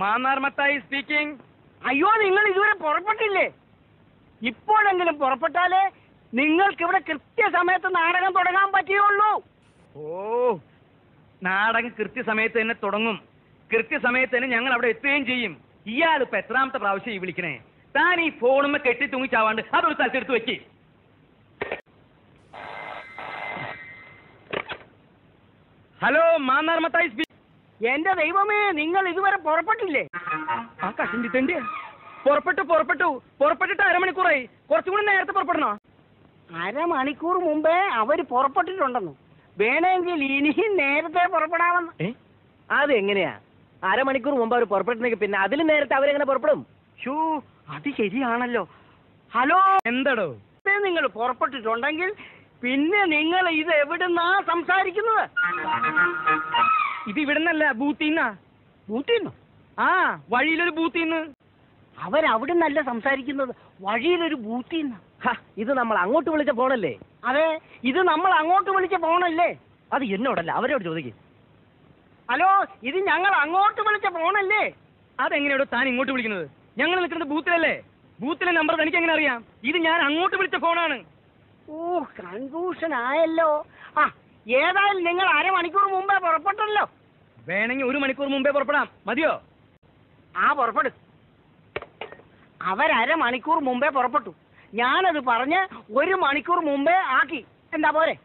മാന്നാർമത്തായി speaking. അയ്യോ, നിങ്ങൾ ഇതുവരെ പുറപ്പെട്ടില്ലേ? ഇപ്പോഴെങ്കിലും പുറപ്പെട്ടാലേ നിങ്ങൾക്ക് ഇവിടെ കൃത്യസമയത്ത് നാടകം തുടങ്ങാൻ പറ്റുകയുള്ളൂ. ഓ, നാടകം കൃത്യസമയത്ത് തന്നെ തുടങ്ങും. കൃത്യസമയത്ത് തന്നെ ഞങ്ങൾ അവിടെ എത്തുകയും ചെയ്യും. ഇയാളിപ്പോ എത്രാമത്തെ പ്രാവശ്യം ഈ വിളിക്കണേ? താൻ ഈ ഫോണുമ്മ കെട്ടി തൂങ്ങിച്ചാവാണ്ട് അതൊരു സ്ഥലത്തെടുത്ത് വെക്ക്. Hello, Mannar Mathai speaking. എന്റെ ദൈവമേ, നിങ്ങൾ ഇതുവരെ പുറപ്പെട്ടില്ലേ? ആ കഷിന്റെ തെണ്ടിയ പുറപ്പെട്ടിട്ട് അരമണിക്കൂറായി. കുറച്ചും കൂടി നേരത്തെ പുറപ്പെടണോ? അരമണിക്കൂർ മുമ്പേ അവര് പുറപ്പെട്ടിട്ടുണ്ടെന്നു. വേണമെങ്കിൽ ഇനിയും നേരത്തെ പുറപ്പെടാമെന്ന്. അതെങ്ങനെയാ? അരമണിക്കൂർ മുമ്പ് അവർ പുറപ്പെട്ടെങ്കിൽ പിന്നെ അതിലും നേരത്തെ അവരെങ്ങനെ പുറപ്പെടും? ഷൂ, അത് ശരിയാണല്ലോ. ഹലോ, എന്താടോ? നിങ്ങൾ പുറപ്പെട്ടിട്ടുണ്ടെങ്കിൽ പിന്നെ നിങ്ങൾ ഇത് എവിടുന്നാ സംസാരിക്കുന്നത്? ഇത് ഇവിടുന്നല്ല, ബൂത്തിന്നാ. ബൂത്തിന്നോ? ആ, വഴിയിലൊരു ബൂത്തിന്ന്. അവരവിടുന്നല്ല സംസാരിക്കുന്നത്, വഴിയിലൊരു ബൂത്തിന്ന്. ഇത് നമ്മൾ അങ്ങോട്ട് വിളിച്ച ഫോണല്ലേ? അതെ, ഇത് നമ്മൾ അങ്ങോട്ട് വിളിച്ച ഫോണല്ലേ? അത് എന്നോടല്ല, അവരോട് ചോദിക്കും. ഹലോ, ഇത് ഞങ്ങൾ അങ്ങോട്ട് വിളിച്ച ഫോണല്ലേ? അതെങ്ങനെയാണോ താൻ ഇങ്ങോട്ട് വിളിക്കുന്നത്? ഞങ്ങൾ നിൽക്കുന്നത് ബൂത്തിലല്ലേ? ബൂത്തിലെ നമ്പർ തനിക്ക് എങ്ങനെ അറിയാം? ഇത് ഞാൻ അങ്ങോട്ട് വിളിച്ച ഫോണാണ്. ഓ, കൺഫ്യൂഷൻ ആയല്ലോ. ആ, ഏതായാലും നിങ്ങൾ അരമണിക്കൂർ മുമ്പേ പുറപ്പെട്ടല്ലോ. വേണമെങ്കിൽ 1 മണിക്കൂർ മുമ്പേ പുറപ്പെടാം. മതിയോ? ആ, പുറപ്പെടും. അവരമണിക്കൂർ മുമ്പേ പുറപ്പെട്ടു. ഞാനത് പറഞ്ഞ് 1 മണിക്കൂർ മുമ്പേ ആക്കി. എന്താ പോരെ?